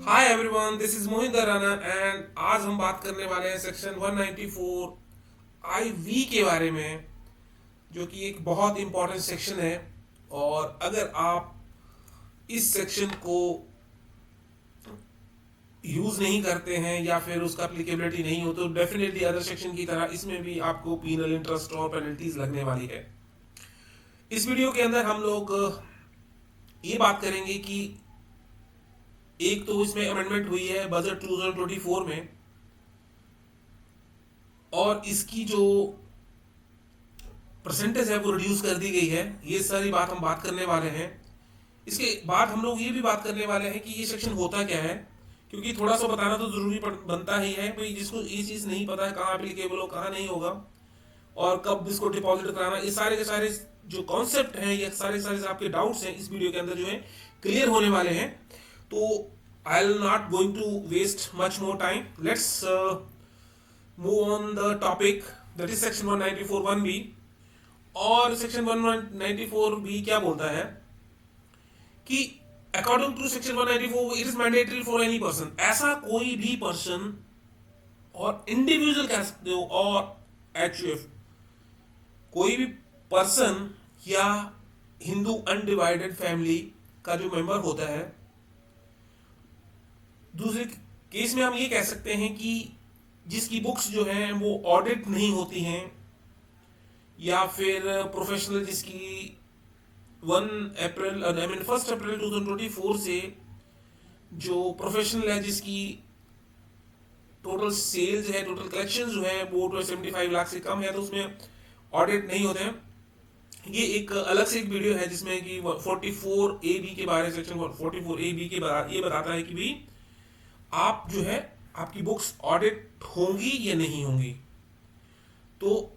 Hi everyone, this is Mohit Darana and आज हम बात करने वाले हैं सेक्शन 194 आईवी के बारे में, जो कि एक बहुत इंपॉर्टेंट सेक्शन है। और अगर आप इस सेक्शन को यूज नहीं करते हैं या फिर उसका एप्लीकेबिलिटी नहीं हो तो डेफिनेटली अदर सेक्शन की तरह इसमें भी आपको पीनल इंटरेस्ट और पेनल्टीज लगने वाली है। इस वीडियो के अंदर हम लोग ये बात करेंगे कि एक तो इसमें अमेंडमेंट हुई है बजट 2024 में, और इसकी जो परसेंटेज है वो रिड्यूस कर दी गई है। ये सारी बात हम बात करने वाले हैं। इसके बाद हम लोग ये भी बात करने वाले हैं कि ये सेक्शन होता क्या है, क्योंकि थोड़ा सा बताना तो जरूरी बनता ही है भाई। जिसको ये चीज़ नहीं पता है कहाँ एप्लीकेबल हो कहाँ नहीं होगा और कब इसको डिपॉजिट कराना, ये सारे के सारे जो कॉन्सेप्ट हैं, ये सारे सारे आपके डाउट्स हैं इस वीडियो के अंदर जो है क्लियर होने वाले हैं। तो I'll not going to waste much more time, let's move on the topic, that is section 194 1B। और सेक्शन 194B क्या बोलता है कि according to section 194 it is mandatory for any person, ऐसा कोई भी पर्सन और इंडिविजुअल कह सकते हो और एचयूएफ, कोई भी पर्सन या हिंदू अनडिवाइडेड फैमिली का जो मेंबर होता है। दूसरे केस में हम ये कह सकते हैं कि जिसकी बुक्स जो हैं वो ऑडिट नहीं होती हैं, या फिर प्रोफेशनल जिसकी 1 अप्रैल 2024 से जो प्रोफेशनल है, जिसकी टोटल सेल्स है, टोटल कलेक्शन जो है वो 75 लाख से कम है, तो उसमें ऑडिट नहीं होते हैं। ये एक अलग से एक वीडियो है जिसमें कि 44AB के बारे, सेक्शन 44AB के बारे ये बताता है कि भी आप जो है आपकी बुक्स ऑडिट होंगी या नहीं होंगी। तो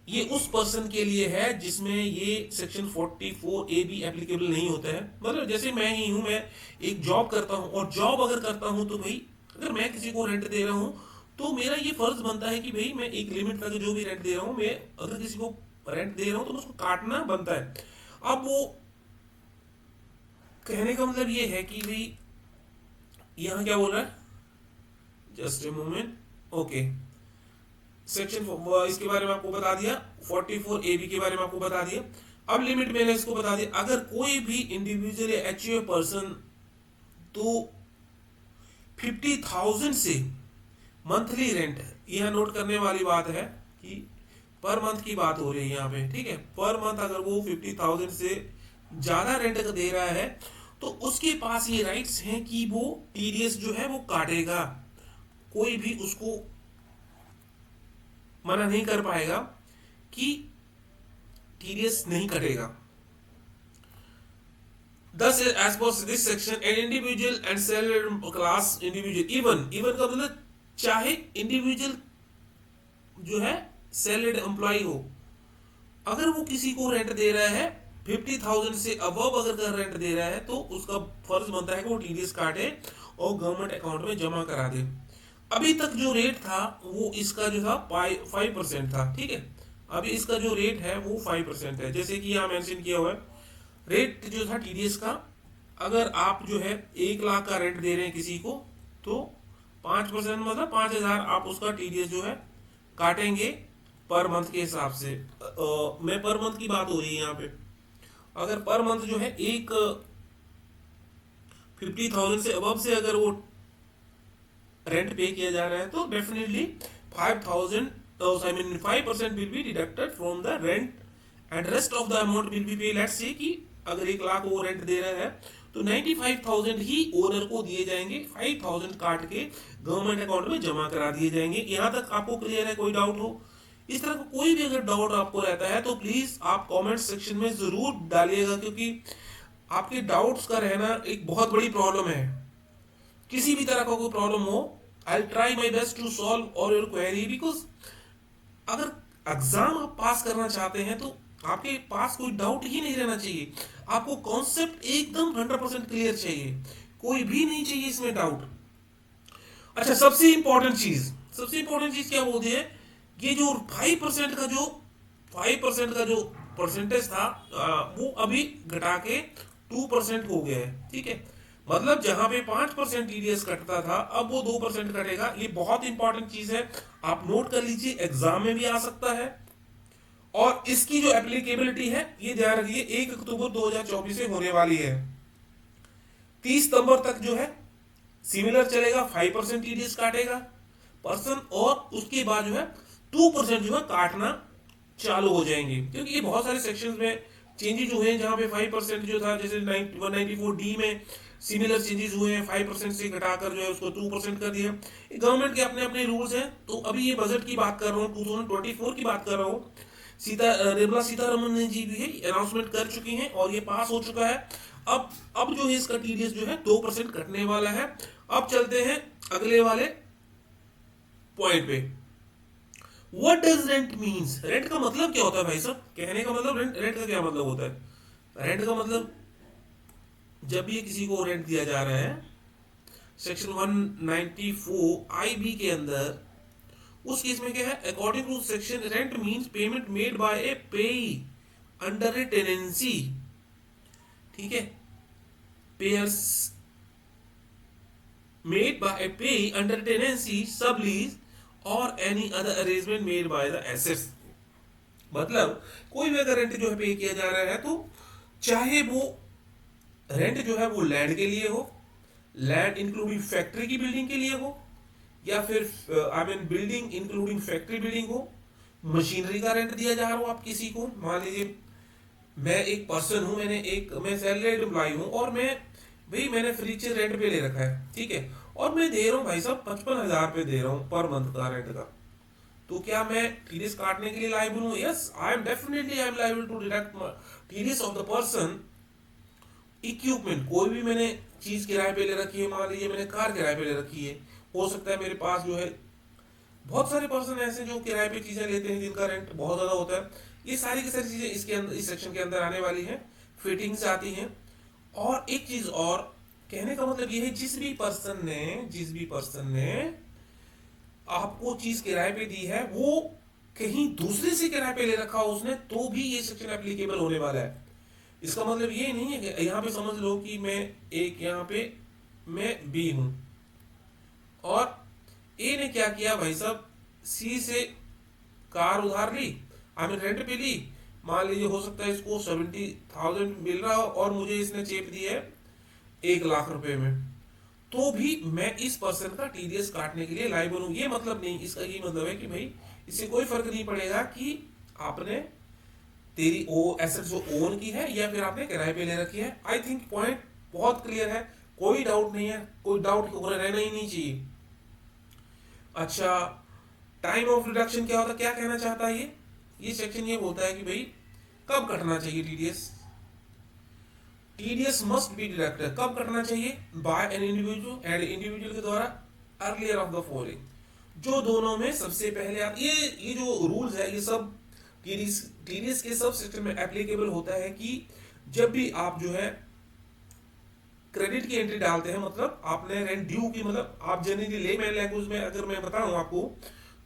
ये उस पर्सन के लिए है जिसमें ये सेक्शन 44AB एप्लीकेबल नहीं होता है। मतलब जैसे मैं ही हूं, मैं एक जॉब करता हूं और जॉब अगर करता हूं तो भाई अगर मैं किसी को रेंट दे रहा हूं तो मेरा ये फर्ज बनता है कि भाई मैं एक लिमिट तक जो भी रेंट दे रहा हूं, मैं अगर किसी को रेंट दे रहा हूं तो उसको काटना बनता है। अब वो कहने का मतलब ये है कि भाई यहां क्या बोल रहा है, just a moment, okay. Section इसके बारे में आपको बता दिया, 44AB के बारे में आपको बता दिया। अब लिमिट मैंने इसको बता दिया, अगर कोई भी इंडिविजुअल या एचयूए पर्सन तो 50,000 से मंथली रेंट, यह नोट करने वाली बात है कि पर मंथ की बात हो रही है यहाँ पे, ठीक है। पर मंथ अगर वो 50,000 से ज्यादा रेंट दे रहा है तो उसके पास ये राइट्स हैं कि वो टीडीएस जो है वो काटेगा। कोई भी उसको मना नहीं कर पाएगा कि टीडीएस नहीं कटेगा। Thus, as per this section, an individual and salaried class individual, even का मतलब चाहे इंडिविजुअल जो है सैलरीड एम्प्लॉय हो, अगर वो किसी को रेंट दे रहा है 50,000 से अबव अगर कर रेंट दे रहा है तो उसका फर्ज बनता है कि वो टीडीएस काटे और गवर्नमेंट अकाउंट में जमा करा दे। अभी तक जो रेट था वो इसका जो था 5% था, ठीक है। अभी इसका जो रेट है वो 5% है, जैसे कि यहाँ मेंशन किया हुआ है। रेट जो था टीडीएस का, अगर आप जो है 1 लाख का रेंट दे रहे हैं किसी को तो 5% मतलब 5,000 आप उसका टीडीएस जो है काटेंगे पर मंथ के हिसाब से। मैं पर मंथ की बात हो रही है यहाँ पे। अगर पर मंथ जो है एक 50,000 से अबव से अगर वो रेंट पे किया जा रहा है तो definitely 5% will be deducted from the rent and rest of the amount will be पे। लेट्स से कि अगर 1 लाख वो रेंट दे रहा है तो 95,000 ही ओनर को दिए जाएंगे, 5,000 काट के गवर्नमेंट अकाउंट में जमा करा दिए जाएंगे। यहां तक आपको क्लियर है? कोई डाउट हो? इस तरह का कोई भी अगर डाउट आपको रहता है तो प्लीज आप कमेंट सेक्शन में जरूर डालिएगा, क्योंकि आपके डाउट्स का रहना एक बहुत बड़ी प्रॉब्लम है। किसी भी तरह का कोई प्रॉब्लम हो, I try my best to solve all your query, because अगर एग्जाम आप पास करना चाहते हैं तो आपके पास कोई डाउट ही नहीं रहना चाहिए। आपको कॉन्सेप्ट एकदम 100% क्लियर चाहिए, कोई भी नहीं चाहिए इसमें डाउट। अच्छा, सबसे इंपॉर्टेंट चीज क्या बोलती है, ये जो 5% का जो 5% का जो परसेंटेज था वो अभी घटा के 2% हो गया है, ठीक है। मतलब जहां पे 5% टीडीएस कटता था अब वो 2% कटेगा। ये बहुत इंपॉर्टेंट चीज है, आप नोट कर लीजिए, एग्जाम में भी आ सकता है। और इसकी जो एप्लीकेबिलिटी है ये ध्यान रखिए 1 अक्टूबर 2024 से होने वाली है। 30 सितंबर तक जो है सिमिलर चलेगा, 5% टीडीएस काटेगा पर्सन, और उसके बाद जो है 2% जो है काटना चालू हो जाएंगे, क्योंकि ये बहुत सारे सेक्शंस में चेंजेस हुए हैं जहां पे 5% जो था, जैसे 194D में सिमिलर चेंजेस हुए हैं, 5% से घटाकर जो है उसको 2% कर दिया। गवर्नमेंट के अपने अपने रूल्स हैं। तो अभी ये बजट की बात कर रहा हूँ, 2024 की बात कर रहा हूँ। निर्मला सीतारमन जी भी अनाउंसमेंट कर चुकी हैं और ये पास हो चुका है। अब जो है इसका टीडीएस जो है 2% कटने वाला है। अब चलते हैं अगले वाले पॉइंट पे। What does rent means? Rent का मतलब क्या होता है भाई साहब? कहने का मतलब रेंट का क्या मतलब होता है? रेंट का मतलब जब ये किसी को रेंट दिया जा रहा है, सेक्शन 194 IB के अंदर, उस केस में क्या है? According to section, rent means payment made by a payee under A tenancy. ठीक है, pairs made by a payee under tenancy, sublease और any other arrangement made by the assets. मतलब कोई भी अगर रेंट जो है पे किया जा रहा है, तो चाहे वो रेंट जो है वो लैंड के लिए हो, लैंड इंक्लूडिंग फैक्ट्री की बिल्डिंग के लिए हो, या फिर I mean building including factory building हो, मशीनरी का रेंट दिया जा रहा हो आप किसी को। मान लीजिए मैं एक पर्सन हूं, मैं सैलरीड एम्प्लॉय हूं, और मैंने फ्रिज रेंट पे ले रखा है, ठीक है, और मैं दे रहा हूँ भाई साहब 55,000 पे दे रहा हूँ पर मंथ का रेंट का। तो क्या मैं टीडीएस काटने के लिए लायबल हूँ? Yes, I am liable to deduct TDS of the person. Equipment, कोई भी मैंने चीज किराए पे ले रखी है, मान लीजिए मैंने कार किराए पे ले रखी है, हो सकता है मेरे पास जो है, बहुत सारे पर्सन ऐसे जो किराए पे चीजें लेते हैं जिनका रेंट बहुत ज्यादा होता है। ये सारी की सारी चीजें इसके अंदर, इस सेक्शन के अंदर आने वाली हैं, फिटिंग्स आती हैं। और एक चीज और, कहने का मतलब ये है, जिस भी पर्सन ने आपको चीज किराए पे दी है, वो कहीं दूसरे से किराए पे ले रखा हो उसने, तो भी ये सेक्शन एप्लीकेबल होने वाला है। इसका मतलब ये नहीं है कि यहाँ पे समझ लो कि यहाँ पे मैं बी हूं, और ए ने क्या किया भाई साहब, सी से कार उधार ली, आई मीन रेंट पे ली। मान लीजिए हो सकता है इसको 70,000 मिल रहा हो, और मुझे इसने चेप दी है 1 लाख रुपए में, तो भी मैं इस पर्सन का टीडीएस काटने के लिए लायबल हूं। ये मतलब नहीं, इसका ये मतलब है कि भाई इससे कोई फर्क नहीं पड़ेगा कि आपने तेरी ओ एसेट जो ओन की है या फिर आपने किराए पे ले रखी है। आई थिंक पॉइंट बहुत क्लियर है, कोई डाउट नहीं है, कोई डाउट रहना ही नहीं चाहिए। अच्छा, टाइम ऑफ रिडक्शन क्या होता है, क्या कहना चाहता है ये सेक्शन ये बोलता है कि भाई कब कटना चाहिए TDS. TDS must be deducted, कब कटना चाहिए? बाय एन इंडिविजुअल के द्वारा अर्लियर ऑफ द फॉलोइंग, जो दोनों में सबसे पहले ये जो रूल्स है ये सब टीडीएस के सब सेक्शन में एप्लीकेबल होता है कि जब भी आप जो है क्रेडिट की एंट्री डालते हैं, मतलब आपने रेंट ड्यू की, मतलब आप जनरली लेमैन लैंग्वेज में अगर मैं बताऊं आपको,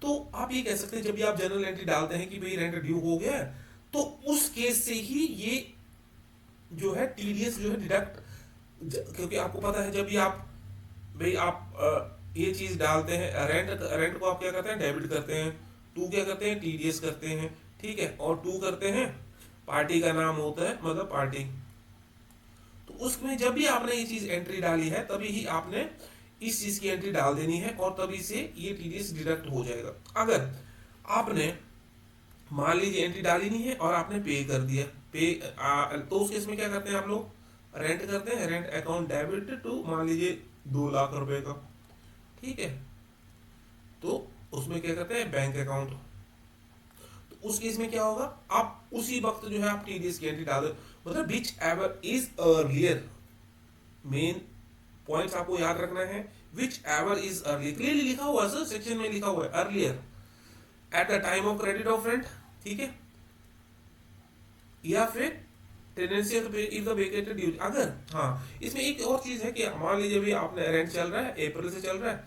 तो आप ये कह सकते हैं जब भी आप जनरल एंट्री डालते हैं कि भाई रेंट ड्यू हो गया है, तो उस केस से ही ये जो है टीडीएस जो है डिडक्ट, क्योंकि आपको पता है जब भी आप ये चीज डालते हैं, रेंट को आप क्या करते हैं, डेबिट करते हैं, टू क्या करते हैं, टीडीएस करते हैं, ठीक है, और टू करते हैं पार्टी का नाम होता है, मतलब पार्टी। तो उसमें जब भी आपने ये चीज एंट्री डाली है तभी ही आपने इस चीज की एंट्री डाल देनी है, और तभी से ये टीडीएस डिडक्ट हो जाएगा। अगर आपने मान लीजिए एंट्री डाली नहीं है और आपने पे कर दिया, तो उस केस में क्या करते हैं आप लोग, रेंट करते हैं, रेंट अकाउंट डेबिट टू मान लीजिए 2 लाख रुपए का, ठीक है, तो उसमें क्या करते हैं, बैंक अकाउंट। तो उस केस में क्या होगा, आप उसी वक्त जो है आप टीडीएस की एंट्री डाल दो, मतलब which ever is earlier, main points आपको याद रखना है, which ever is earlier, clearly लिखा हुआ है सर, सेक्शन में लिखा हुआ है, earlier at the time of credit of rent, ठीक है, या फिर tenancy if the vacated due. अगर हाँ, इसमें एक और चीज है कि मान लीजिए भी आपने रेंट चल रहा है, अप्रैल से चल रहा है,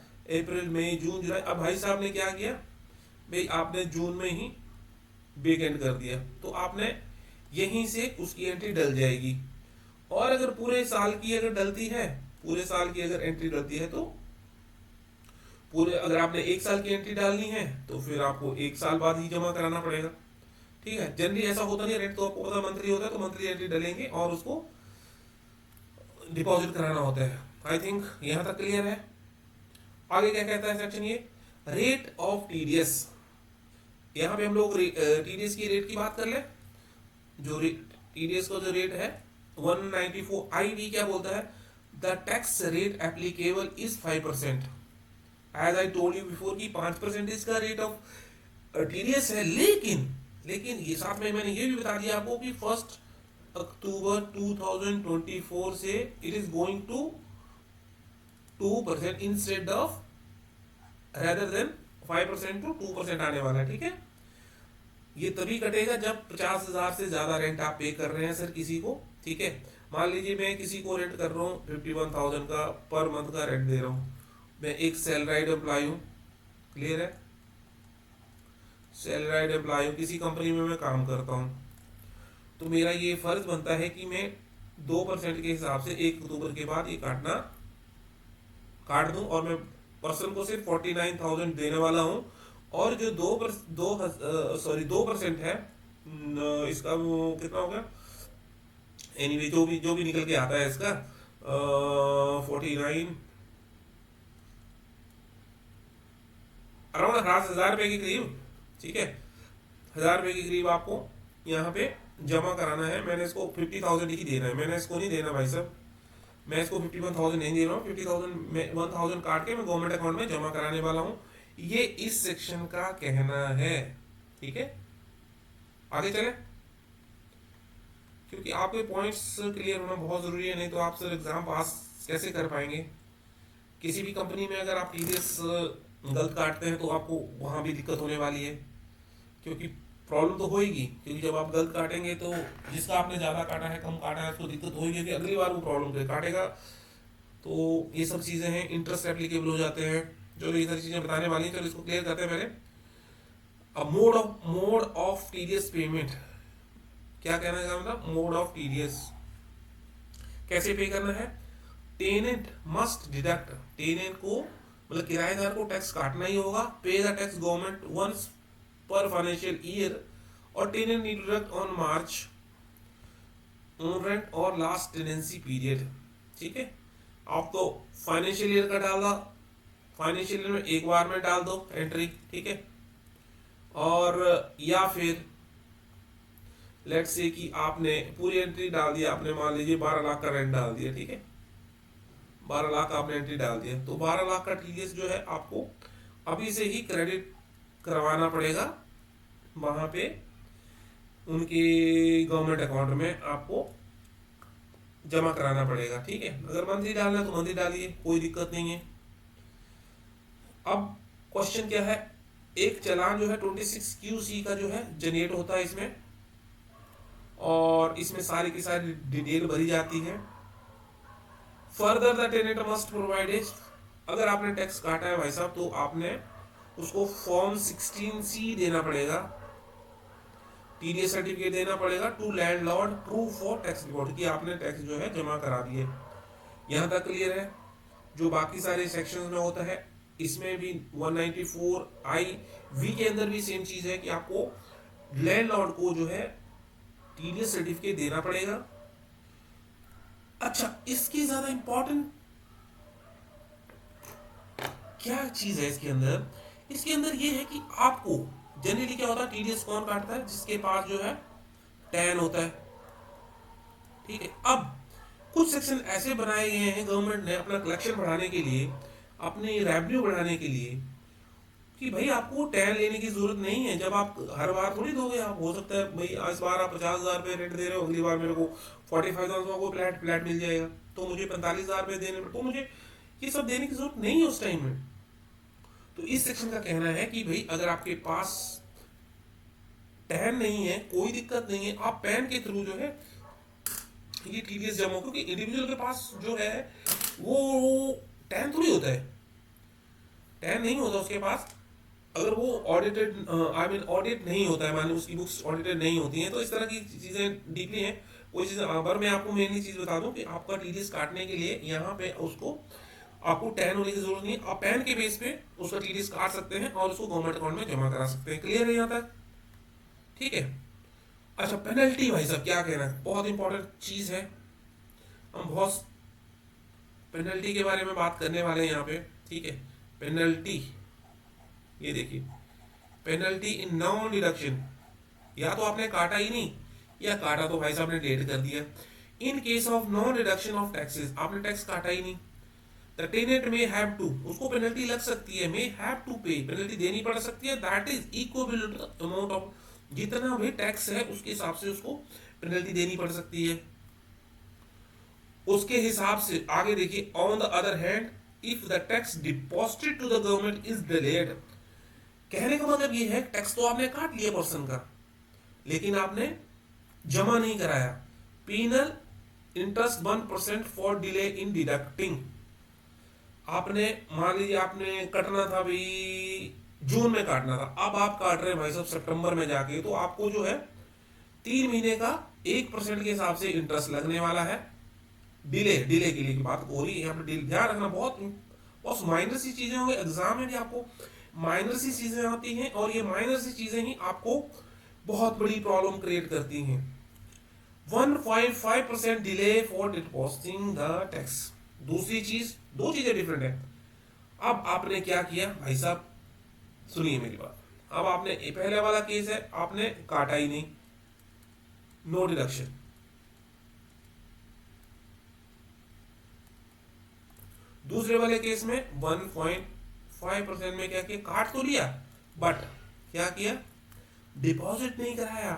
अप्रैल मई जून जुलाई, अब भाई साहब ने क्या किया भाई, आपने जून में ही वेकेंट कर दिया, तो आपने यहीं से उसकी एंट्री डल जाएगी। और अगर पूरे साल की अगर डलती है पूरे साल की अगर एंट्री डलती है तो पूरे, अगर आपने एक साल की एंट्री डालनी है तो फिर आपको एक साल बाद ही जमा कराना पड़ेगा। ठीक है, जनरली ऐसा होता नहीं, रेंट तो आपको पता मंथली होता है, तो मंथली एंट्री डलेंगे और उसको डिपॉजिट कराना होता है। आई थिंक यहाँ तक क्लियर है। आगे क्या कहता है सेक्शन ये, रेट ऑफ टीडीएस। यहाँ पे हम लोग टीडीएस की रेट की बात कर ले। जो टीडीएस का जो रेट है 194 आईवी क्या बोलता है, the tax rate applicable is 5%। As I told you before की 5% इसका रेट ऑफ टीडीएस है, लेकिन ये साथ में मैंने ये भी बता दिया आपको कि 1 अक्टूबर 2024 से it is going to 2% instead of rather than 5% to 2% आने वाला है। ठीक है, ये तभी कटेगा जब 50,000 से ज्यादा रेंट आप पे कर रहे हैं सर किसी को। ठीक है, मान लीजिए मैं किसी को रेंट कर रहा हूँ 51,000 का पर मंथ का रेंट दे रहा हूँ, मैं एक सैलराइड एम्प्लॉय हूँ, क्लियर है, सैलराइड एम्प्लॉय हूँ, किसी कंपनी में मैं काम करता हूँ, तो मेरा ये फर्ज बनता है कि मैं 2% के हिसाब से 1 अक्टूबर के बाद ये काट दूं और मैं पर्सन को सिर्फ 49,000 देने वाला हूं। और जो 2% है इसका वो कितना हो गया, एनीवे जो भी निकल के आता है इसका 49 अराउंड 1000 रुपए के करीब। ठीक है, 1000 रुपए के करीब आपको यहाँ पे जमा कराना है। मैंने इसको 50,000 ही देना है, मैंने इसको नहीं देना भाई साहब, मैं इसको 51,000 नहीं दे रहा हूँ, 1000 काट के मैं गवर्नमेंट अकाउंट में जमा कराने वाला हूँ। ये इस सेक्शन का कहना है। ठीक है, आगे चले, क्योंकि आपके पॉइंट्स क्लियर होना बहुत जरूरी है, नहीं तो आप सर एग्जाम पास कैसे कर पाएंगे। किसी भी कंपनी में अगर आप टीडीएस गलत काटते हैं तो आपको वहां भी दिक्कत होने वाली है, क्योंकि प्रॉब्लम तो होगी, क्योंकि जब आप गलत काटेंगे तो जिसका आपने ज़्यादा काटा है कम काटा है उसको दिक्कत होगी कि अगली बार वो प्रॉब्लम काटेगा। तो ये सब चीज़ें हैं, इंटरेस्ट एप्लीकेबल हो जाते हैं, जो ये सारी चीज़ें बताने वाली हैं। चलो इसको क्लियर करते हैं पहले। अब मोड ऑफ टीडीएस पेमेंट क्या कहना है, मतलब मोड ऑफ टीडीएस कैसे पे करना है। टेनेंट मस्ट डिडक्ट, टेनेंट को मतलब किराएदार को टैक्स काटना ही होगा। Pay the tax government once per financial year और tenant need to deduct on March on rent और लास्ट टेनेंसी पीरियड। ठीक है, आप तो फाइनेंशियल ईयर का डाला, फाइनेंशियल ईयर में एक बार में डाल दो एंट्री। ठीक है, और या फिर लेट्स से कि आपने पूरी एंट्री डाल दिया, आपने मान लीजिए 12 लाख का रेंट डाल दिया। ठीक है, 12 लाख आपने एंट्री डाल दिया, तो 12 लाख का टीडीएस जो है आपको अभी से ही क्रेडिट करवाना पड़ेगा वहां पे उनके गवर्नमेंट अकाउंट में, आपको जमा कराना पड़ेगा। ठीक है, अगर मंथली डालना है तो मंथली डालिए, कोई दिक्कत नहीं है। अब क्वेश्चन क्या है, एक चालान जो है 26 QC का जो है जनरेट होता है इसमें, और इसमें सारी की सारी डिटेल भरी जाती है। Further the tenant must provide, अगर आपने टैक्स काटा है भाई साहब तो आपने उसको फॉर्म 16C देना पड़ेगा, टीडीएस सर्टिफिकेट देना पड़ेगा to landlord proof of tax report की आपने टैक्स जो है जमा करा दिए। यहाँ तक क्लियर है। जो बाकी सारे सेक्शंस में होता है इसमें भी 194I के अंदर भी सेम चीज है कि आपको लैंडलॉर्ड को जो है टीडीएस सर्टिफिकेट देना पड़ेगा। अच्छा, इसकी ज्यादा इंपॉर्टेंट क्या चीज है इसके अंदर, इसके अंदर ये है कि आपको जनरली क्या होता है, टीडीएस कौन काटता है, जिसके पास जो है टैन होता है। ठीक है, अब कुछ सेक्शन ऐसे बनाए गए हैं गवर्नमेंट ने अपना कलेक्शन बढ़ाने के लिए, अपने रेवेन्यू बढ़ाने के लिए, कि भाई आपको टैन लेने की जरूरत नहीं है। जब आप हर बार थोड़ी दोगे, आप हो सकता है भाई इस बार आप 50,000 रुपये रेंट दे रहे हो, अगली बार मेरे को 45,000 को फ्लैट मिल जाएगा, तो मुझे 45,000 रुपये देने, तो मुझे ये सब देने की जरूरत नहीं है उस टाइम में। तो इस सेक्शन का कहना है कि भाई अगर आपके पास टैन नहीं है कोई दिक्कत नहीं है, आप पैन के थ्रू जो है ये टीडीएस जमा, क्योंकि इंडिविजुअल के पास जो है वो टैन थोड़ी होता है, टैन नहीं होता उसके पास। अगर वो ऑडिटेड ऑडिट नहीं होता है, माने उसकी बुक्स ऑडिटेड नहीं होती हैं, तो इस तरह की चीजें डीपली हैं। वो चीज़ पर मैं आपको मेनली चीज़ बता दूं कि आपका टीडीएस काटने के लिए यहाँ पे उसको आपको टैन होने की जरूरत नहीं है, आप पैन के बेस पे उसका टीडीएस काट सकते हैं और उसको गवर्नमेंट अकाउंट में जमा करा सकते हैं। क्लियर है यहाँ तक? ठीक है। अच्छा, पेनल्टी भाई साहब क्या कहना है, बहुत इंपॉर्टेंट चीज है। हम बहुत पेनल्टी के बारे में बात करने वाले हैं यहाँ पे। ठीक है, पेनल्टी, ये देखिए, पेनल्टी इन नॉन डिडक्शन, या तो आपने काटा ही नहीं, या काटा तो भाई साहब ने डेट कर दिया। In case of non deduction of taxes, आपने टैक्स काटा ही नहीं, द टेनेंट में हैव टू, उसको पेनल्टी लग सकती है, में हैव टू पे, पेनल्टी देनी पड़ सकती है, that is equal to the amount of, जितना भी टैक्स है उसके हिसाब से उसको पेनल्टी देनी पड़ सकती है उसके हिसाब से। आगे देखिए, on the other hand if the tax deposited to the government is delayed, कहने का मतलब ये है टैक्स तो आपने काट लिया पर्सन का, लेकिन आपने जमा नहीं कराया, penal interest 1% for delay in deducting. आपने मान लीजिए आपने कटना था भाई जून में काटना था, अब आप काट रहे हैं भाई साहब सितंबर में जाके, तो आपको जो है 3 महीने का 1% के हिसाब से इंटरेस्ट लगने वाला है। डिले के लिए की बात हो रही है यहाँ पे, ध्यान रखना, बहुत बहुत माइनर सी चीजें होंगी, एग्जाम में भी आपको माइनर सी चीजें आती हैं, और ये माइनर सी चीजें ही आपको बहुत बड़ी प्रॉब्लम क्रिएट करती हैं। 1.5% delay for depositing the tax. दूसरी चीज, दो चीजें डिफरेंट है। अब आपने क्या किया भाई साहब, सुनिए मेरी बात, अब आपने पहले वाला केस है, आपने काटा ही नहीं, नो डिडक्शन। दूसरे वाले केस में 1.5% में क्या किया, काट तो लिया, बट क्या किया, डिपॉजिट नहीं कराया।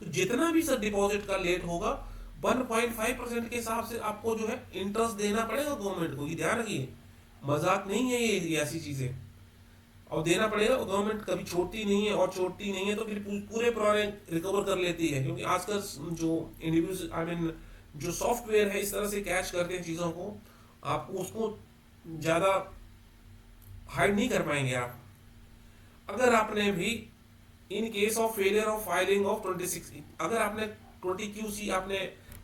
तो जितना भी सर डिपॉजिट का लेट होगा 1.5% के हिसाब से आपको जो है इंटरेस्ट देना पड़ेगा गवर्नमेंट को, ये ध्यान रखिए, मजाक नहीं है ये ऐसी चीजें, और देना पड़ेगा। गवर्नमेंट कभी छोड़ती नहीं है, और छोड़ती नहीं है तो फिर पूरे पुराने रिकवर कर लेती है, क्योंकि आजकल जो इंडिविजुअल आई मीन जो सॉफ्टवेयर है इस तरह से कैच करते हैं चीज़ों को, आपको उसको ज़्यादा हाइड नहीं कर पाएंगे आप। अगर आपने भी in case of failure of filing of 26, अगर आपने 20 QC आपने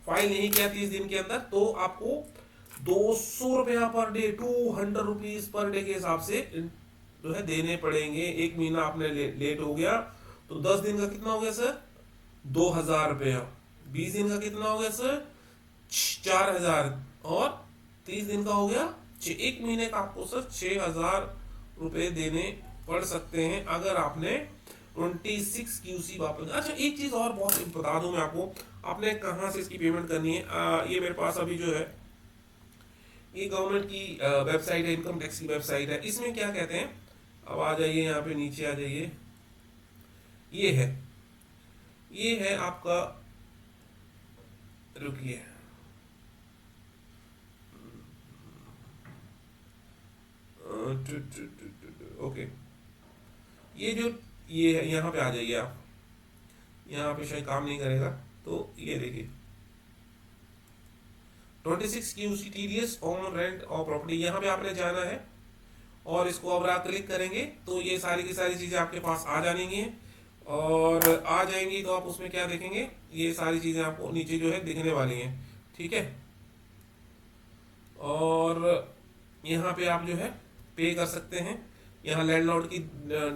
फाइल नहीं किया 30 दिन के अंदर, तो आपको 200 रुपया per day, 200 rupees per day के हिसाब से जो है देने पड़ेंगे। एक महीना आपने लेट हो गया तो 10 दिन का कितना हो गया सर, 2000 रुपया। 20 दिन का कितना हो गया सर, 4000, और 30 दिन का हो गया, 1 महीने का आपको सर 6000 रुपए देने पड़ सकते हैं अगर आपने 26 QC वापस। अच्छा, एक चीज और बहुत बता दूं मैं आपको, आपने कहाँ से इसकी पेमेंट करनी है। ये मेरे पास अभी जो है ये गवर्नमेंट की वेबसाइट है, इनकम टैक्स की वेबसाइट है। इसमें क्या कहते हैं, अब आ जाइए यहाँ पे नीचे आ जाइए, ये है आपका, रुकिए, ओके, ये है, यहाँ पे आ जाइए आप, यहाँ पे शायद काम नहीं करेगा, तो ये देखिए 26 QC TDS ऑन रेंट और प्रॉपर्टी, यहाँ पे आपने जाना है, और इसको अब आप क्लिक करेंगे तो ये सारी की सारी चीज़ें आपके पास आ जाएंगी, और आ जाएंगी तो आप उसमें क्या देखेंगे, ये सारी चीज़ें आपको नीचे जो है दिखने वाली हैं। ठीक है, और यहाँ पे आप जो है पे कर सकते हैं, यहाँ लैंडलॉर्ड की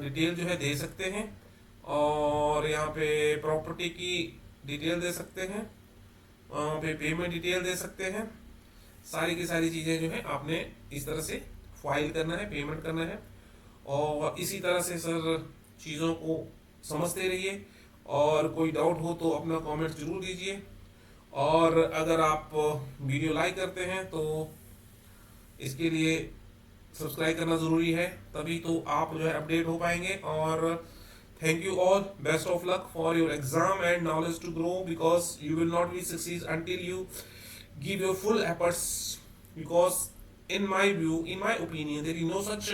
डिटेल जो है दे सकते हैं, और यहाँ पे प्रॉपर्टी की डिटेल दे सकते हैं, वहाँ पे पेमेंट डिटेल दे सकते हैं। सारी की सारी चीज़ें जो है आपने इस तरह से फाइल करना है, पेमेंट करना है, और इसी तरह से सर चीज़ों को समझते रहिए, और कोई डाउट हो तो अपना कमेंट जरूर दीजिए, और अगर आप वीडियो लाइक करते हैं तो इसके लिए सब्सक्राइब करना ज़रूरी है, तभी तो आप जो है अपडेट हो पाएंगे। और thank you all, best of luck for your exam and knowledge to grow, because you will not be succeed until you give your full efforts, because in my view, in my opinion, there is no such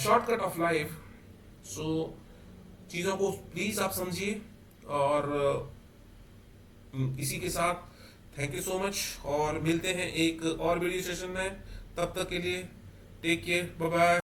shortcut of life. So चीज़ों को please आप समझिए, और इसी के साथ thank you so much, और मिलते हैं एक और वीडियो सेशन में। तब तक के लिए टेक केयर, बाय बाय।